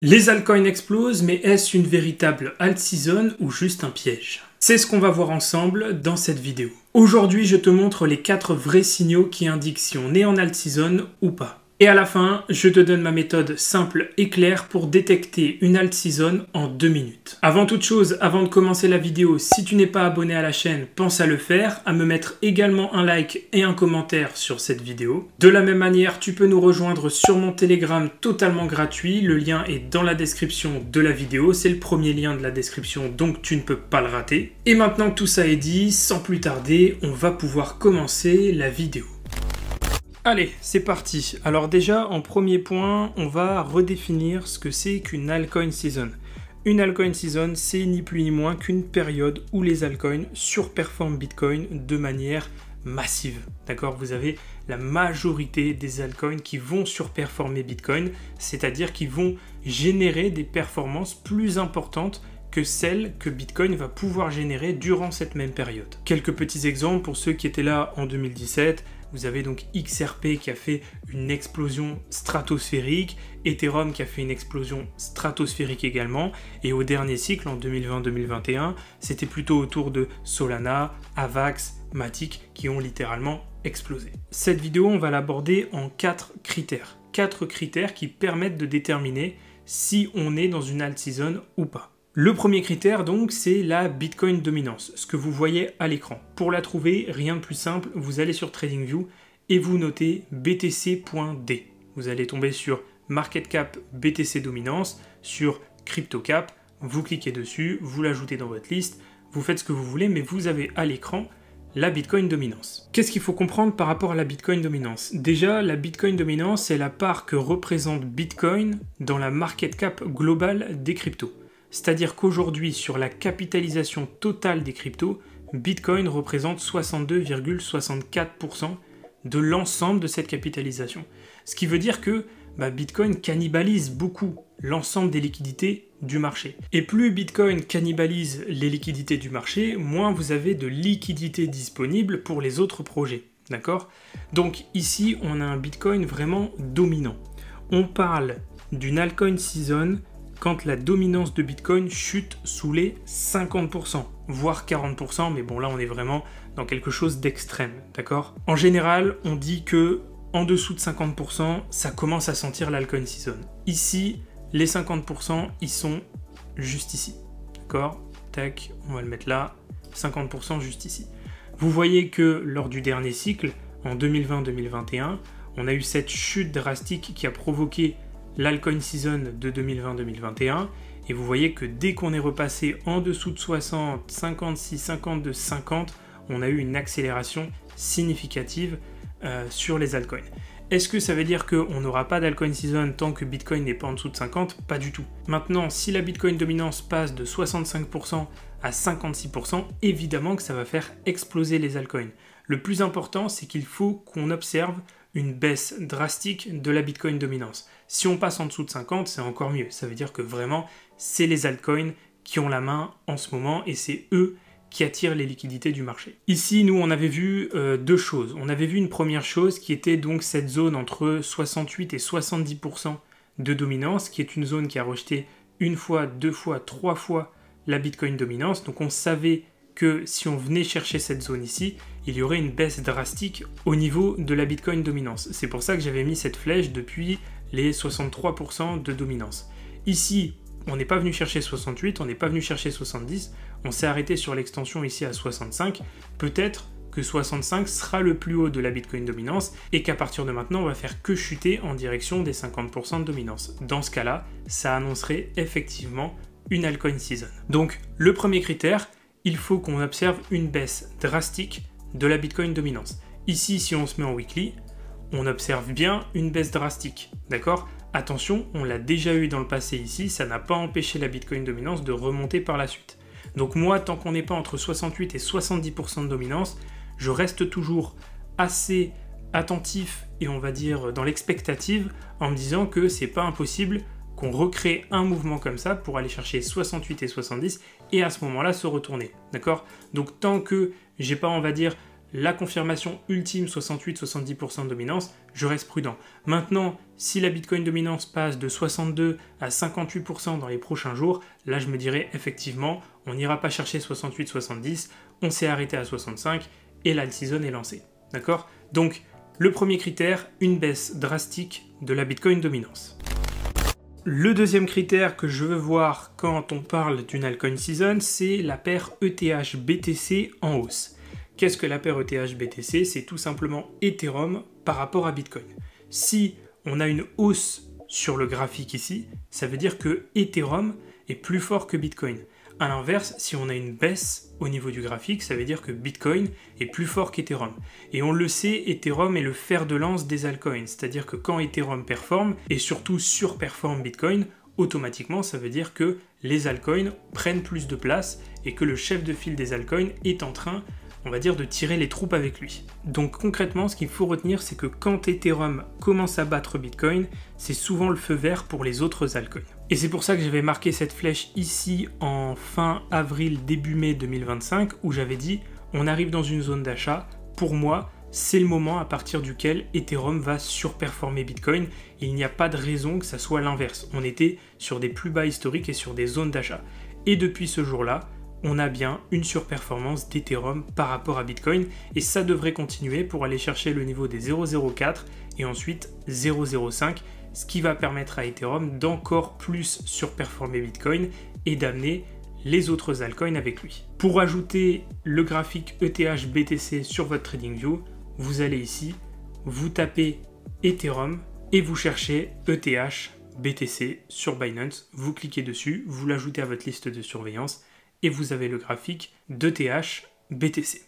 Les altcoins explosent, mais est-ce une véritable alt season ou juste un piège? C'est ce qu'on va voir ensemble dans cette vidéo. Aujourd'hui, je te montre les 4 vrais signaux qui indiquent si on est en alt season ou pas. Et à la fin, je te donne ma méthode simple et claire pour détecter une alt season en 2 minutes. Avant toute chose, avant de commencer la vidéo, si tu n'es pas abonné à la chaîne, pense à le faire, à me mettre également un like et un commentaire sur cette vidéo. De la même manière, tu peux nous rejoindre sur mon Telegram totalement gratuit. Le lien est dans la description de la vidéo. C'est le premier lien de la description, donc tu ne peux pas le rater. Et maintenant que tout ça est dit, sans plus tarder, on va pouvoir commencer la vidéo. Allez, c'est parti. Alors déjà, en premier point, on va redéfinir ce que c'est qu'une altcoin season. Une altcoin season, c'est ni plus ni moins qu'une période où les altcoins surperforment Bitcoin de manière massive. D'accord? Vous avez la majorité des altcoins qui vont surperformer Bitcoin, c'est-à-dire qui vont générer des performances plus importantes que celles que Bitcoin va pouvoir générer durant cette même période. Quelques petits exemples pour ceux qui étaient là en 2017. Vous avez donc XRP qui a fait une explosion stratosphérique, Ethereum qui a fait une explosion stratosphérique également, et au dernier cycle, en 2020-2021, c'était plutôt autour de Solana, Avax, Matic qui ont littéralement explosé. Cette vidéo, on va l'aborder en 4 critères. 4 critères qui permettent de déterminer si on est dans une alt season ou pas. Le premier critère donc, c'est la Bitcoin dominance, ce que vous voyez à l'écran. Pour la trouver, rien de plus simple, vous allez sur TradingView et vous notez BTC.D. Vous allez tomber sur Market Cap BTC dominance, sur CryptoCap, vous cliquez dessus, vous l'ajoutez dans votre liste, vous faites ce que vous voulez, mais vous avez à l'écran la Bitcoin dominance. Qu'est-ce qu'il faut comprendre par rapport à la Bitcoin dominance? Déjà, la Bitcoin dominance, c'est la part que représente Bitcoin dans la market cap globale des cryptos. C'est-à-dire qu'aujourd'hui, sur la capitalisation totale des cryptos, Bitcoin représente 62,64% de l'ensemble de cette capitalisation. Ce qui veut dire que Bitcoin cannibalise beaucoup l'ensemble des liquidités du marché. Et plus Bitcoin cannibalise les liquidités du marché, moins vous avez de liquidités disponibles pour les autres projets. D'accord? Donc ici, on a un Bitcoin vraiment dominant. On parle d'une altcoin season quand la dominance de Bitcoin chute sous les 50%, voire 40%, mais bon là on est vraiment dans quelque chose d'extrême, d'accord? En général, on dit que en dessous de 50%, ça commence à sentir l'altcoin season. Ici, les 50%, ils sont juste ici, d'accord? Tac, on va le mettre là, 50% juste ici. Vous voyez que lors du dernier cycle, en 2020-2021, on a eu cette chute drastique qui a provoqué l'altcoin season de 2020-2021, et vous voyez que dès qu'on est repassé en dessous de 60, 56, 52, 50, on a eu une accélération significative sur les altcoins. Est-ce que ça veut dire qu'on n'aura pas d'altcoin season tant que Bitcoin n'est pas en dessous de 50? Pas du tout. Maintenant, si la Bitcoin dominance passe de 65% à 56%, évidemment que ça va faire exploser les altcoins. Le plus important, c'est qu'il faut qu'on observe une baisse drastique de la Bitcoin dominance. Si on passe en dessous de 50, c'est encore mieux. Ça veut dire que vraiment, c'est les altcoins qui ont la main en ce moment et c'est eux qui attirent les liquidités du marché. Ici, nous, on avait vu deux choses. On avait vu une première chose qui était donc cette zone entre 68 et 70% de dominance, qui est une zone qui a rejeté une fois, deux fois, trois fois la Bitcoin dominance. Donc on savait que si on venait chercher cette zone ici, il y aurait une baisse drastique au niveau de la Bitcoin dominance. C'est pour ça que j'avais mis cette flèche depuis les 63% de dominance. Ici, on n'est pas venu chercher 68, on n'est pas venu chercher 70, on s'est arrêté sur l'extension ici à 65. Peut-être que 65 sera le plus haut de la Bitcoin dominance et qu'à partir de maintenant, on va faire que chuter en direction des 50% de dominance. Dans ce cas-là, ça annoncerait effectivement une altcoin season. Donc, le premier critère, il faut qu'on observe une baisse drastique de la Bitcoin dominance. Ici, si on se met en weekly, on observe bien une baisse drastique, d'accord? Attention, on l'a déjà eu dans le passé ici, ça n'a pas empêché la Bitcoin dominance de remonter par la suite. Donc moi, tant qu'on n'est pas entre 68 et 70% de dominance, je reste toujours assez attentif et on va dire dans l'expectative en me disant que c'est pas impossible qu'on recrée un mouvement comme ça pour aller chercher 68 et 70 et à ce moment-là se retourner, d'accord? Donc tant que j'ai pas, on va dire, la confirmation ultime 68-70% de dominance, je reste prudent. Maintenant, si la Bitcoin dominance passe de 62 à 58% dans les prochains jours, là je me dirais effectivement, on n'ira pas chercher 68-70, on s'est arrêté à 65 et l'alt season est lancée. D'accord? Donc, le premier critère, une baisse drastique de la Bitcoin dominance. Le deuxième critère que je veux voir quand on parle d'une altcoin season, c'est la paire ETH-BTC en hausse. Qu'est-ce que la paire ETH-BTC? C'est tout simplement Ethereum par rapport à Bitcoin. Si on a une hausse sur le graphique ici, ça veut dire que Ethereum est plus fort que Bitcoin. A l'inverse, si on a une baisse au niveau du graphique, ça veut dire que Bitcoin est plus fort qu'Ethereum. Et on le sait, Ethereum est le fer de lance des altcoins, c'est-à-dire que quand Ethereum performe, et surtout surperforme Bitcoin, automatiquement ça veut dire que les altcoins prennent plus de place et que le chef de file des altcoins est en train, on va dire, de tirer les troupes avec lui. Donc concrètement, ce qu'il faut retenir, c'est que quand Ethereum commence à battre Bitcoin, c'est souvent le feu vert pour les autres altcoins. Et c'est pour ça que j'avais marqué cette flèche ici en fin avril, début mai 2025, où j'avais dit, on arrive dans une zone d'achat. Pour moi, c'est le moment à partir duquel Ethereum va surperformer Bitcoin. Il n'y a pas de raison que ça soit l'inverse. On était sur des plus bas historiques et sur des zones d'achat. Et depuis ce jour-là, on a bien une surperformance d'Ethereum par rapport à Bitcoin et ça devrait continuer pour aller chercher le niveau des 0,04 et ensuite 0,05, ce qui va permettre à Ethereum d'encore plus surperformer Bitcoin et d'amener les autres altcoins avec lui. Pour ajouter le graphique ETH-BTC sur votre TradingView, vous allez ici, vous tapez Ethereum et vous cherchez ETH-BTC sur Binance, vous cliquez dessus, vous l'ajoutez à votre liste de surveillance et vous avez le graphique d'ETH-BTC.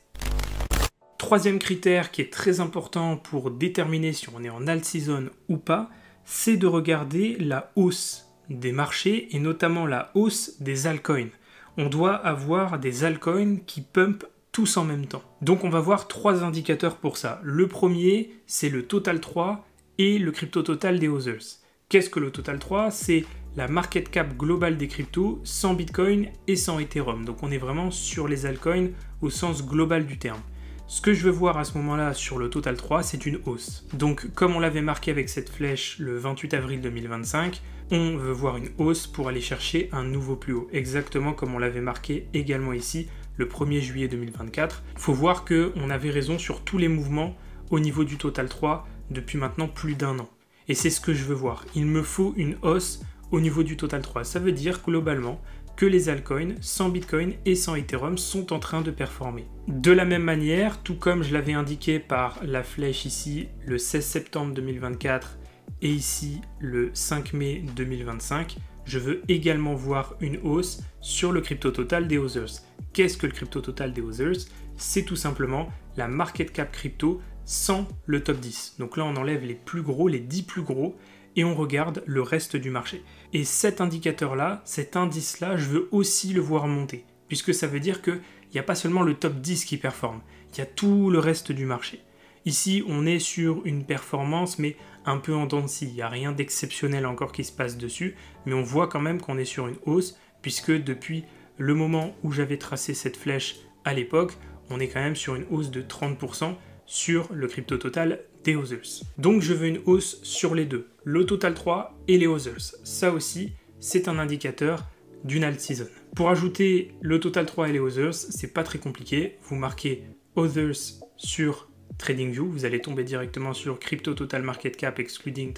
Troisième critère qui est très important pour déterminer si on est en alt season ou pas, c'est de regarder la hausse des marchés et notamment la hausse des altcoins. On doit avoir des altcoins qui pumpent tous en même temps. Donc on va voir trois indicateurs pour ça. Le premier, c'est le Total 3 et le Crypto Total des Others. Qu'est-ce que le Total 3? C'est la market cap globale des cryptos sans Bitcoin et sans Ethereum. Donc on est vraiment sur les altcoins au sens global du terme. Ce que je veux voir à ce moment-là sur le Total 3, c'est une hausse. Donc comme on l'avait marqué avec cette flèche le 28 avril 2025, on veut voir une hausse pour aller chercher un nouveau plus haut. Exactement comme on l'avait marqué également ici le 1er juillet 2024. Il faut voir qu'on avait raison sur tous les mouvements au niveau du Total 3 depuis maintenant plus d'un an. Et c'est ce que je veux voir. Il me faut une hausse au niveau du Total 3. Ça veut dire globalement que les altcoins sans Bitcoin et sans Ethereum sont en train de performer. De la même manière, tout comme je l'avais indiqué par la flèche ici le 16 septembre 2024 et ici le 5 mai 2025, je veux également voir une hausse sur le Crypto Total des Others. Qu'est-ce que le Crypto Total des Others? C'est tout simplement la market cap crypto sans le top 10. Donc là, on enlève les plus gros, les 10 plus gros, et on regarde le reste du marché. Et cet indicateur-là, cet indice-là, je veux aussi le voir monter, puisque ça veut dire qu'il n'y a pas seulement le top 10 qui performe, il y a tout le reste du marché. Ici, on est sur une performance, mais un peu en dents de scie. Il n'y a rien d'exceptionnel encore qui se passe dessus, mais on voit quand même qu'on est sur une hausse, puisque depuis le moment où j'avais tracé cette flèche à l'époque, on est quand même sur une hausse de 30% sur le Crypto Total des Others. Donc je veux une hausse sur les deux, le Total 3 et les Others. Ça aussi, c'est un indicateur d'une alt season. Pour ajouter le Total 3 et les Others, c'est pas très compliqué. Vous marquez Others sur TradingView, vous allez tomber directement sur Crypto Total Market Cap excluding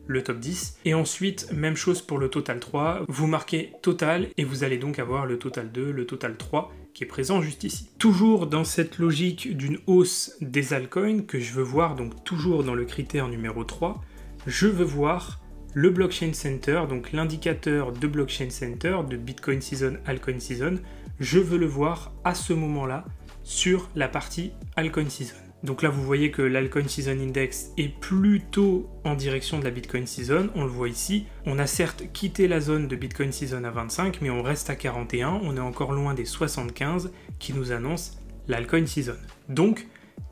le top 10. Et ensuite, même chose pour le Total 3, vous marquez Total et vous allez donc avoir le Total 2, le Total 3 qui est présent juste ici. Toujours dans cette logique d'une hausse des altcoins que je veux voir, donc toujours dans le critère numéro 3, je veux voir le Blockchain Center, donc l'indicateur de Blockchain Center, de Bitcoin Season, Altcoin Season, je veux le voir à ce moment-là sur la partie Altcoin Season. Donc là, vous voyez que l'Altcoin Season Index est plutôt en direction de la Bitcoin Season, on le voit ici. On a certes quitté la zone de Bitcoin Season à 25, mais on reste à 41, on est encore loin des 75 qui nous annoncent l'Altcoin Season. Donc,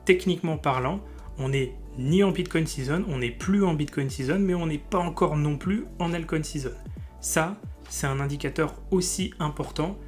techniquement parlant, on n'est ni en Bitcoin Season, on n'est plus en Bitcoin Season, mais on n'est pas encore non plus en Altcoin Season. Ça, c'est un indicateur aussi important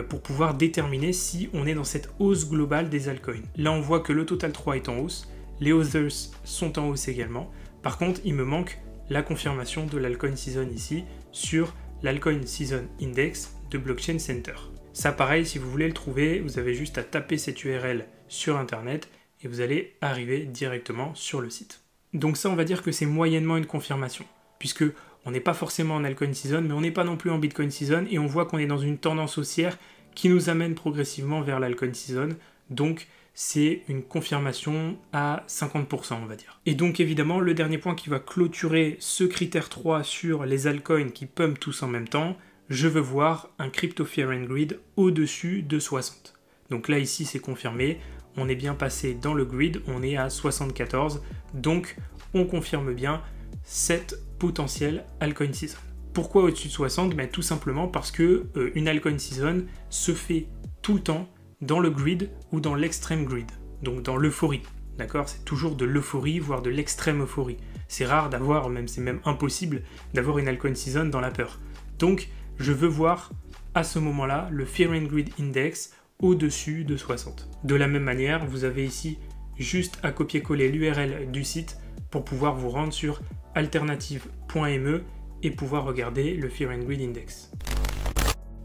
pour pouvoir déterminer si on est dans cette hausse globale des altcoins. Là, on voit que le total 3 est en hausse, les others sont en hausse également. Par contre, il me manque la confirmation de l'Altcoin Season ici sur l'Altcoin Season Index de Blockchain Center. Ça, pareil, si vous voulez le trouver, vous avez juste à taper cette URL sur Internet et vous allez arriver directement sur le site. Donc ça, on va dire que c'est moyennement une confirmation, puisque on n'est pas forcément en Altcoin Season, mais on n'est pas non plus en Bitcoin Season, et on voit qu'on est dans une tendance haussière qui nous amène progressivement vers l'Altcoin Season. Donc c'est une confirmation à 50%, on va dire. Et donc évidemment, le dernier point qui va clôturer ce critère 3 sur les altcoins qui pumpent tous en même temps, je veux voir un Crypto Fear and Greed au-dessus de 60. Donc là, ici, c'est confirmé. On est bien passé dans le grid, on est à 74. Donc, on confirme bien cette potentielle altcoin season. Pourquoi au-dessus de 60 ? Ben, tout simplement parce que une altcoin season se fait tout le temps dans le grid ou dans l'extrême grid, donc dans l'euphorie. D'accord ? C'est toujours de l'euphorie, voire de l'extrême euphorie. C'est rare d'avoir, c'est même impossible, d'avoir une altcoin season dans la peur. Donc, je veux voir à ce moment-là le Fear and Greed Index au-dessus de 60. De la même manière, vous avez ici juste à copier-coller l'URL du site pour pouvoir vous rendre sur alternative.me et pouvoir regarder le Fear and Greed Index.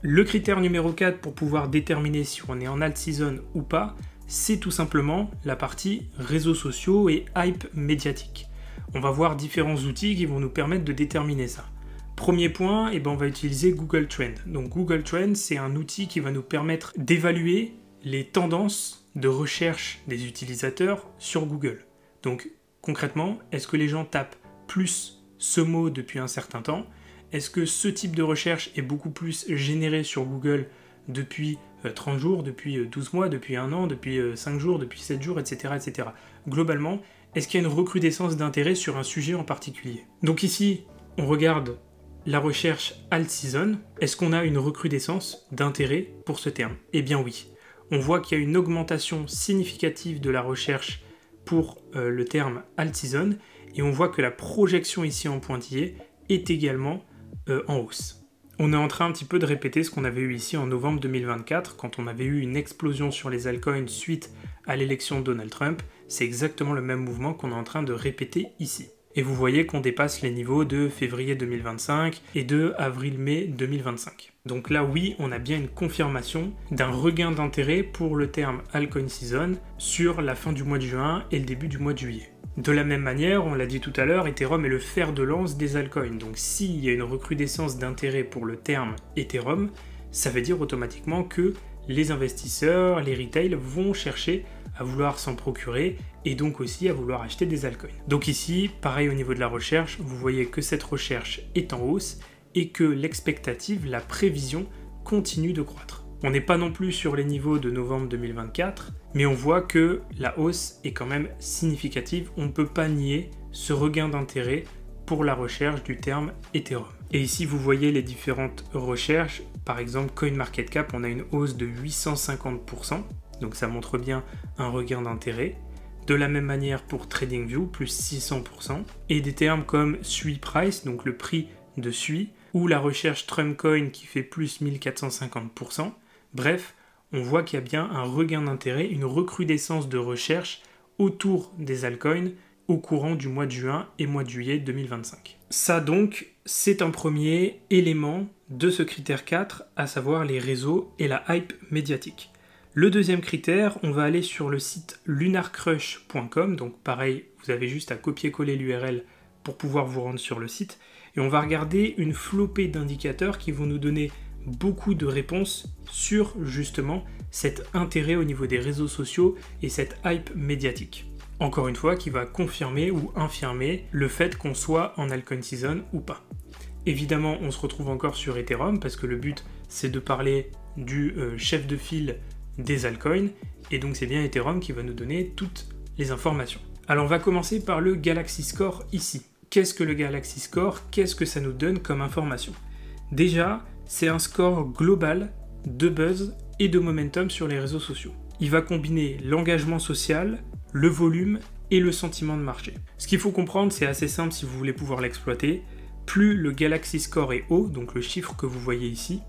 Le critère numéro 4 pour pouvoir déterminer si on est en alt season ou pas, c'est tout simplement la partie réseaux sociaux et hype médiatique. On va voir différents outils qui vont nous permettre de déterminer ça. Premier point, on va utiliser Google Trend. Donc Google Trend, c'est un outil qui va nous permettre d'évaluer les tendances de recherche des utilisateurs sur Google. Donc concrètement, est-ce que les gens tapent plus ce mot depuis un certain temps ? Est-ce que ce type de recherche est beaucoup plus généré sur Google depuis 30 jours, depuis 12 mois, depuis 1 an, depuis 5 jours, depuis 7 jours, etc. etc. Globalement, est-ce qu'il y a une recrudescence d'intérêt sur un sujet en particulier ? Donc ici, on regarde la recherche alt season. Est-ce qu'on a une recrudescence d'intérêt pour ce terme ? Eh bien oui. On voit qu'il y a une augmentation significative de la recherche pour le terme alt season, et on voit que la projection ici en pointillé est également en hausse. On est en train un petit peu de répéter ce qu'on avait eu ici en novembre 2024, quand on avait eu une explosion sur les altcoins suite à l'élection de Donald Trump. C'est exactement le même mouvement qu'on est en train de répéter ici. Et vous voyez qu'on dépasse les niveaux de février 2025 et de avril-mai 2025. Donc là, oui, on a bien une confirmation d'un regain d'intérêt pour le terme altcoin season sur la fin du mois de juin et le début du mois de juillet. De la même manière, on l'a dit tout à l'heure, Ethereum est le fer de lance des altcoins. Donc s'il y a une recrudescence d'intérêt pour le terme Ethereum, ça veut dire automatiquement que les investisseurs, les retail vont chercher à vouloir s'en procurer et donc aussi à vouloir acheter des altcoins. Donc ici, pareil au niveau de la recherche, vous voyez que cette recherche est en hausse et que l'expectative, la prévision, continue de croître. On n'est pas non plus sur les niveaux de novembre 2024, mais on voit que la hausse est quand même significative. On ne peut pas nier ce regain d'intérêt pour la recherche du terme Ethereum. Et ici, vous voyez les différentes recherches. Par exemple, CoinMarketCap, on a une hausse de 850%. Donc ça montre bien un regain d'intérêt. De la même manière pour TradingView, plus 600%. Et des termes comme SUI Price, donc le prix de SUI, ou la recherche Trumpcoin qui fait plus 1450%. Bref, on voit qu'il y a bien un regain d'intérêt, une recrudescence de recherche autour des altcoins au courant du mois de juin et mois de juillet 2025. Ça donc, c'est un premier élément de ce critère 4, à savoir les réseaux et la hype médiatique. Le deuxième critère, on va aller sur le site lunarcrush.com, donc pareil, vous avez juste à copier-coller l'URL pour pouvoir vous rendre sur le site, et on va regarder une flopée d'indicateurs qui vont nous donner beaucoup de réponses sur justement cet intérêt au niveau des réseaux sociaux et cette hype médiatique. Encore une fois, qui va confirmer ou infirmer le fait qu'on soit en altcoin season ou pas. Évidemment, on se retrouve encore sur Ethereum parce que le but, c'est de parler du chef de file des altcoins, et donc c'est bien Ethereum qui va nous donner toutes les informations. Alors on va commencer par le Galaxy Score ici. Qu'est-ce que le Galaxy Score? Qu'est-ce que ça nous donne comme information? Déjà, c'est un score global de buzz et de momentum sur les réseaux sociaux. Il va combiner l'engagement social, le volume et le sentiment de marché. Ce qu'il faut comprendre, c'est assez simple si vous voulez pouvoir l'exploiter. Plus le Galaxy Score est haut, donc le chiffre que vous voyez ici,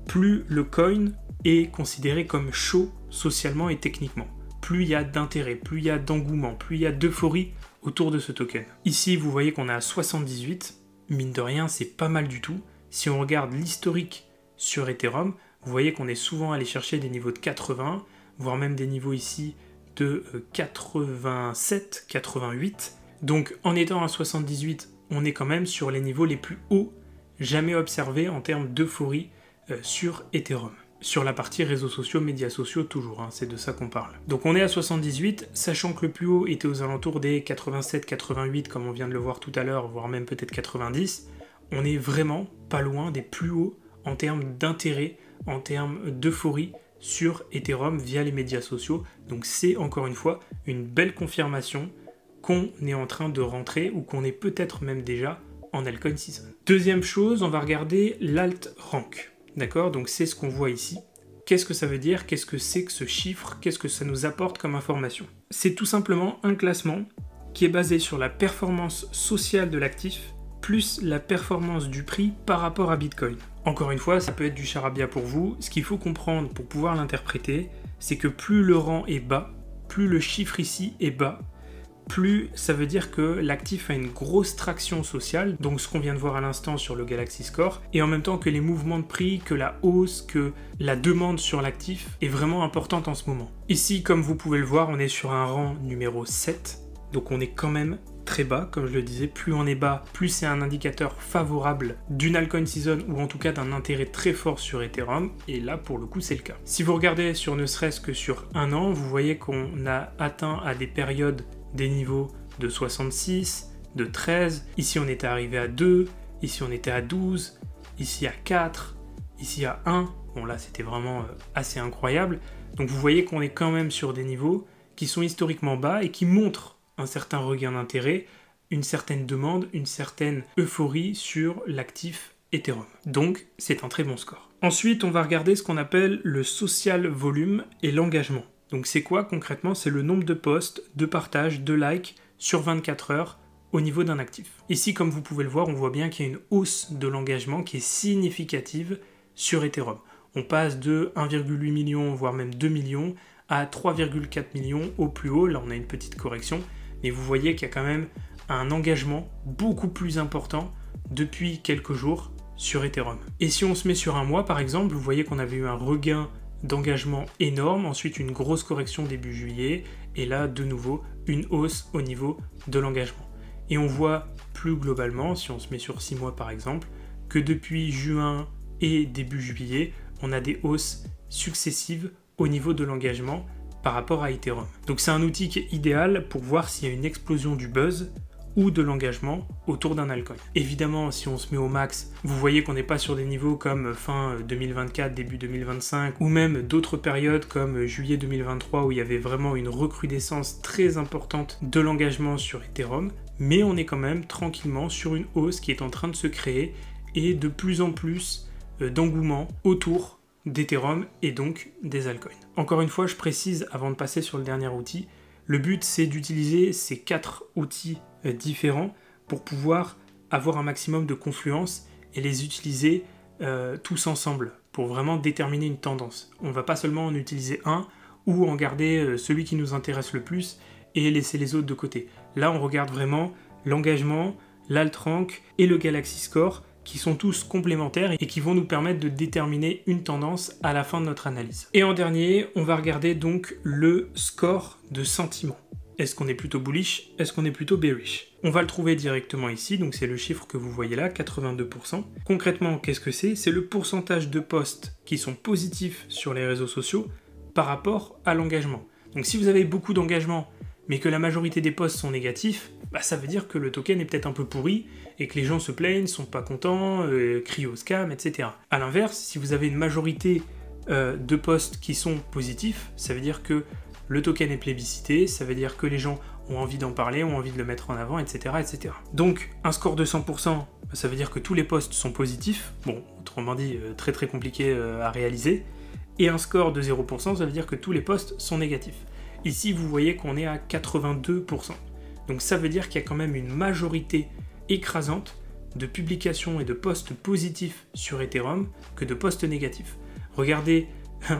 plus le coin est considéré comme chaud socialement et techniquement. Plus il y a d'intérêt, plus il y a d'engouement, plus il y a d'euphorie autour de ce token. Ici, vous voyez qu'on est à 78. Mine de rien, c'est pas mal du tout. Si on regarde l'historique sur Ethereum, vous voyez qu'on est souvent allé chercher des niveaux de 80, voire même des niveaux ici de 87, 88. Donc en étant à 78, on est quand même sur les niveaux les plus hauts jamais observés en termes d'euphorie sur Ethereum. Sur la partie réseaux sociaux, médias sociaux toujours, hein, c'est de ça qu'on parle. Donc on est à 78, sachant que le plus haut était aux alentours des 87, 88 comme on vient de le voir tout à l'heure, voire même peut-être 90, on est vraiment pas loin des plus hauts en termes d'intérêt, en termes d'euphorie sur Ethereum via les médias sociaux. Donc c'est encore une fois une belle confirmation qu'on est en train de rentrer ou qu'on est peut-être même déjà en altcoin season. Deuxième chose, on va regarder l'alt rank. D'accord? Donc c'est ce qu'on voit ici. Qu'est-ce que ça veut dire? Qu'est-ce que c'est que ce chiffre? Qu'est-ce que ça nous apporte comme information? C'est tout simplement un classement qui est basé sur la performance sociale de l'actif plus la performance du prix par rapport à Bitcoin. Encore une fois, ça peut être du charabia pour vous. Ce qu'il faut comprendre pour pouvoir l'interpréter, c'est que plus le rang est bas, plus le chiffre ici est bas, plus ça veut dire que l'actif a une grosse traction sociale, donc ce qu'on vient de voir à l'instant sur le Galaxy Score, et en même temps que les mouvements de prix, que la hausse, que la demande sur l'actif est vraiment importante en ce moment. Ici, comme vous pouvez le voir, on est sur un rang numéro 7, donc on est quand même très bas, comme je le disais, plus on est bas, plus c'est un indicateur favorable d'une altcoin season, ou en tout cas d'un intérêt très fort sur Ethereum, et là pour le coup c'est le cas. Si vous regardez sur ne serait-ce que sur un an, vous voyez qu'on a atteint à des périodes des niveaux de 66, de 13, ici on était arrivé à 2, ici on était à 12, ici à 4, ici à 1, bon là c'était vraiment assez incroyable, donc vous voyez qu'on est quand même sur des niveaux qui sont historiquement bas et qui montrent un certain regain d'intérêt, une certaine demande, une certaine euphorie sur l'actif Ethereum. Donc c'est un très bon score. Ensuite on va regarder ce qu'on appelle le social volume et l'engagement. Donc c'est quoi concrètement? C'est le nombre de posts, de partages, de likes sur 24 heures au niveau d'un actif. Ici, comme vous pouvez le voir, on voit bien qu'il y a une hausse de l'engagement qui est significative sur Ethereum. On passe de 1,8 million, voire même 2 millions, à 3,4 millions au plus haut. Là, on a une petite correction, mais vous voyez qu'il y a quand même un engagement beaucoup plus important depuis quelques jours sur Ethereum. Et si on se met sur un mois, par exemple, vous voyez qu'on avait eu un regain d'engagement énorme, ensuite une grosse correction début juillet, et là de nouveau une hausse au niveau de l'engagement. Et on voit plus globalement, si on se met sur 6 mois par exemple, que depuis juin et début juillet, on a des hausses successives au niveau de l'engagement par rapport à Ethereum. Donc c'est un outil qui est idéal pour voir s'il y a une explosion du buzz ou de l'engagement autour d'un altcoin. Évidemment, si on se met au max, vous voyez qu'on n'est pas sur des niveaux comme fin 2024, début 2025, ou même d'autres périodes comme juillet 2023 où il y avait vraiment une recrudescence très importante de l'engagement sur Ethereum, mais on est quand même tranquillement sur une hausse qui est en train de se créer et de plus en plus d'engouement autour d'Ethereum et donc des altcoins. Encore une fois, je précise avant de passer sur le dernier outil, le but c'est d'utiliser ces 4 outils différents pour pouvoir avoir un maximum de confluence et les utiliser tous ensemble pour vraiment déterminer une tendance. On ne va pas seulement en utiliser un ou en garder celui qui nous intéresse le plus et laisser les autres de côté. Là, on regarde vraiment l'engagement, l'alt-rank et le Galaxy Score qui sont tous complémentaires et qui vont nous permettre de déterminer une tendance à la fin de notre analyse. Et en dernier, on va regarder donc le score de sentiment. Est-ce qu'on est plutôt bullish? Est-ce qu'on est plutôt bearish? On va le trouver directement ici, donc c'est le chiffre que vous voyez là, 82%. Concrètement, qu'est-ce que c'est? C'est le pourcentage de posts qui sont positifs sur les réseaux sociaux par rapport à l'engagement. Donc si vous avez beaucoup d'engagement, mais que la majorité des posts sont négatifs, bah ça veut dire que le token est peut-être un peu pourri et que les gens se plaignent, sont pas contents, crient au scam, etc. A l'inverse, si vous avez une majorité de posts qui sont positifs, ça veut dire que le token est plébiscité, ça veut dire que les gens ont envie d'en parler, ont envie de le mettre en avant, etc. etc. Donc un score de 100%, ça veut dire que tous les posts sont positifs, bon, autrement dit, très très compliqué à réaliser, et un score de 0%, ça veut dire que tous les posts sont négatifs. Ici, vous voyez qu'on est à 82%. Donc ça veut dire qu'il y a quand même une majorité écrasante de publications et de posts positifs sur Ethereum que de posts négatifs. Regardez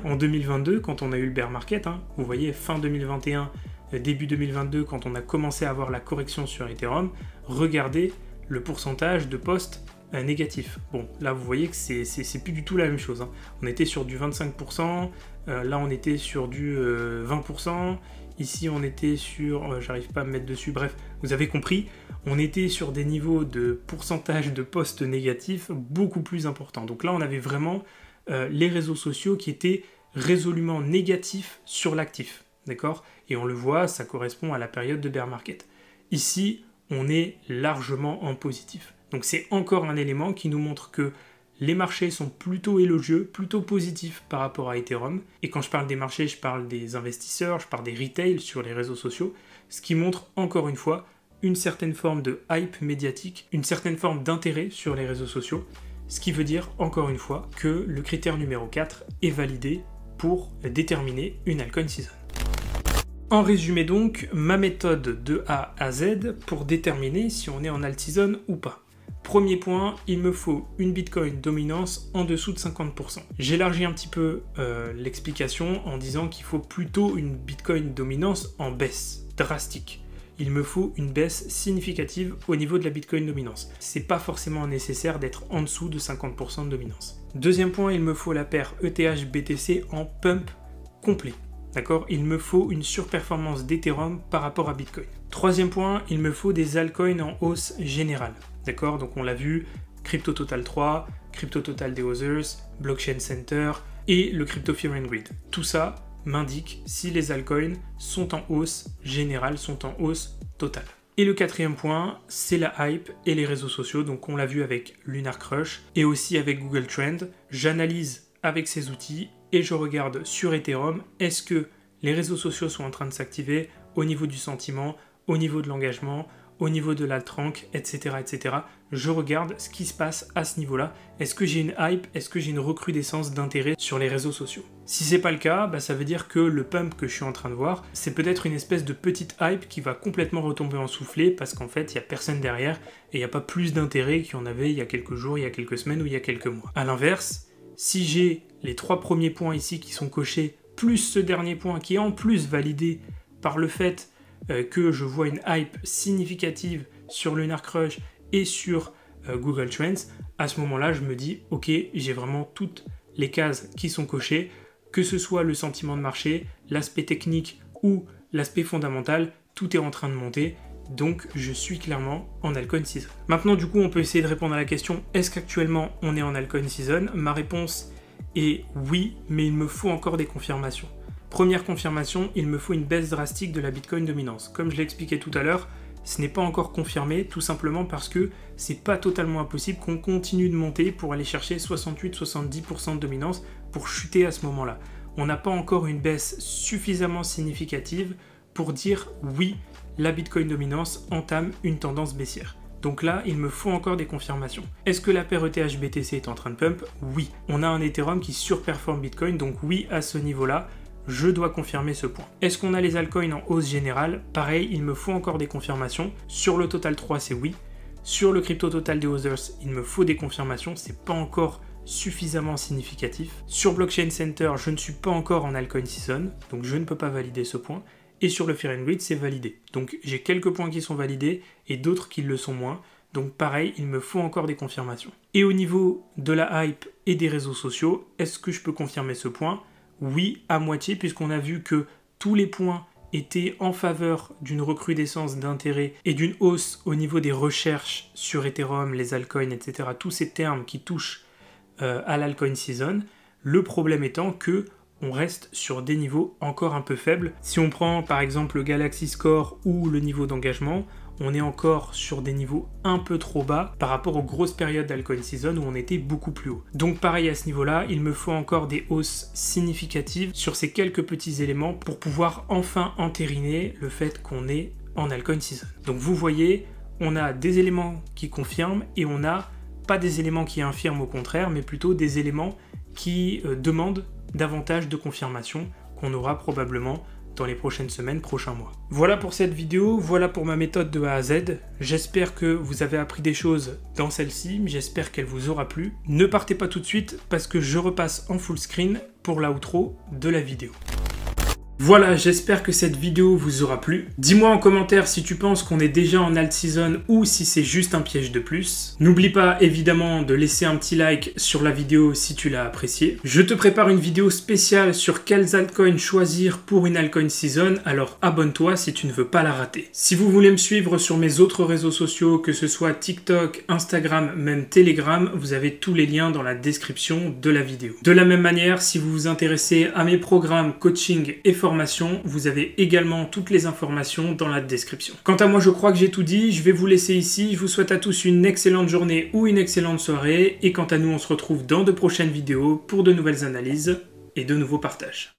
en 2022, quand on a eu le bear market, vous voyez fin 2021, début 2022, quand on a commencé à avoir la correction sur Ethereum, regardez le pourcentage de posts négatifs. Bon, là vous voyez que c'est plus du tout la même chose. On était sur du 25%, là on était sur du 20%, ici on était sur, j'arrive pas à me mettre dessus, bref, vous avez compris, on était sur des niveaux de pourcentage de posts négatifs beaucoup plus importants. Donc là on avait vraiment les réseaux sociaux qui étaient résolument négatifs sur l'actif, d'accord? Et on le voit, ça correspond à la période de bear market. Ici, on est largement en positif. Donc c'est encore un élément qui nous montre que les marchés sont plutôt élogieux, plutôt positifs par rapport à Ethereum. Et quand je parle des marchés, je parle des investisseurs, je parle des retail sur les réseaux sociaux, ce qui montre encore une fois une certaine forme de hype médiatique, une certaine forme d'intérêt sur les réseaux sociaux, ce qui veut dire encore une fois que le critère numéro 4 est validé pour déterminer une altcoin season. En résumé donc, ma méthode de A à Z pour déterminer si on est en alt season ou pas. Premier point, il me faut une Bitcoin dominance en dessous de 50%. J'élargis un petit peu l'explication en disant qu'il faut plutôt une Bitcoin dominance en baisse, drastique. Il me faut une baisse significative au niveau de la Bitcoin dominance. C'est pas forcément nécessaire d'être en dessous de 50% de dominance. Deuxième point, il me faut la paire ETH-BTC en pump complet. D'accord? Il me faut une surperformance d'Ethereum par rapport à Bitcoin. Troisième point, il me faut des altcoins en hausse générale. D'accord? Donc on l'a vu, CryptoTotal 3, CryptoTotal des Others, Blockchain Center et le Crypto Fear and Greed. Tout ça m'indique si les altcoins sont en hausse générale, sont en hausse totale. Et le quatrième point, c'est la hype et les réseaux sociaux. Donc on l'a vu avec Lunar Crush et aussi avec Google Trend. J'analyse avec ces outils et je regarde sur Ethereum, est-ce que les réseaux sociaux sont en train de s'activer au niveau du sentiment, au niveau de l'engagement, au niveau de l'altrank, etc., etc. Je regarde ce qui se passe à ce niveau-là. Est-ce que j'ai une hype? Est-ce que j'ai une recrudescence d'intérêt sur les réseaux sociaux? Si c'est pas le cas, ça veut dire que le pump que je suis en train de voir, c'est peut-être une espèce de petite hype qui va complètement retomber en soufflé parce qu'en fait, il n'y a personne derrière et il n'y a pas plus d'intérêt qu'il y en avait il y a quelques jours, il y a quelques semaines ou il y a quelques mois. A l'inverse, si j'ai les 3 premiers points ici qui sont cochés, plus ce dernier point qui est en plus validé par le fait que je vois une hype significative sur Lunar Crush et sur Google Trends, à ce moment-là, je me dis, ok, j'ai vraiment toutes les cases qui sont cochées, que ce soit le sentiment de marché, l'aspect technique ou l'aspect fondamental, tout est en train de monter, donc je suis clairement en altcoin season. Maintenant, du coup, on peut essayer de répondre à la question, est-ce qu'actuellement on est en altcoin season? Ma réponse est oui, mais il me faut encore des confirmations. Première confirmation, il me faut une baisse drastique de la Bitcoin dominance. Comme je l'ai expliqué tout à l'heure, ce n'est pas encore confirmé, tout simplement parce que c'est pas totalement impossible qu'on continue de monter pour aller chercher 68-70% de dominance pour chuter à ce moment-là. On n'a pas encore une baisse suffisamment significative pour dire oui, la Bitcoin dominance entame une tendance baissière. Donc là, il me faut encore des confirmations. Est-ce que la paire ETH-BTC est en train de pump? Oui. On a un Ethereum qui surperforme Bitcoin, donc oui, à ce niveau-là, je dois confirmer ce point. Est-ce qu'on a les altcoins en hausse générale? Pareil, il me faut encore des confirmations. Sur le Total 3, c'est oui. Sur le CryptoTotal des Others, il me faut des confirmations. C'est pas encore suffisamment significatif. Sur Blockchain Center, je ne suis pas encore en altcoin season, donc je ne peux pas valider ce point. Et sur le Fear and Greed, c'est validé. Donc j'ai quelques points qui sont validés et d'autres qui le sont moins. Donc pareil, il me faut encore des confirmations. Et au niveau de la hype et des réseaux sociaux, est-ce que je peux confirmer ce point? Oui, à moitié, puisqu'on a vu que tous les points étaient en faveur d'une recrudescence d'intérêt et d'une hausse au niveau des recherches sur Ethereum, les altcoins, etc. Tous ces termes qui touchent à l'altcoin season. Le problème étant que on reste sur des niveaux encore un peu faibles. Si on prend par exemple le Galaxy Score ou le niveau d'engagement, on est encore sur des niveaux un peu trop bas par rapport aux grosses périodes d'altcoin season où on était beaucoup plus haut. Donc pareil à ce niveau-là, il me faut encore des hausses significatives sur ces quelques petits éléments pour pouvoir enfin entériner le fait qu'on est en altcoin season. Donc vous voyez, on a des éléments qui confirment et on n'a pas des éléments qui infirment au contraire, mais plutôt des éléments qui demandent davantage de confirmation qu'on aura probablement dans les prochaines semaines, prochains mois. Voilà pour cette vidéo, voilà pour ma méthode de A à Z. J'espère que vous avez appris des choses dans celle-ci, j'espère qu'elle vous aura plu. Ne partez pas tout de suite parce que je repasse en full screen pour l'outro de la vidéo. Voilà, j'espère que cette vidéo vous aura plu. Dis-moi en commentaire si tu penses qu'on est déjà en alt season ou si c'est juste un piège de plus. N'oublie pas évidemment de laisser un petit like sur la vidéo si tu l'as appréciée. Je te prépare une vidéo spéciale sur quels altcoins choisir pour une altcoin season, alors abonne-toi si tu ne veux pas la rater. Si vous voulez me suivre sur mes autres réseaux sociaux, que ce soit TikTok, Instagram, même Telegram, vous avez tous les liens dans la description de la vidéo. De la même manière, si vous vous intéressez à mes programmes, coaching et formation, vous avez également toutes les informations dans la description. Quant à moi, je crois que j'ai tout dit, je vais vous laisser ici, je vous souhaite à tous une excellente journée ou une excellente soirée, et quant à nous, on se retrouve dans de prochaines vidéos pour de nouvelles analyses et de nouveaux partages.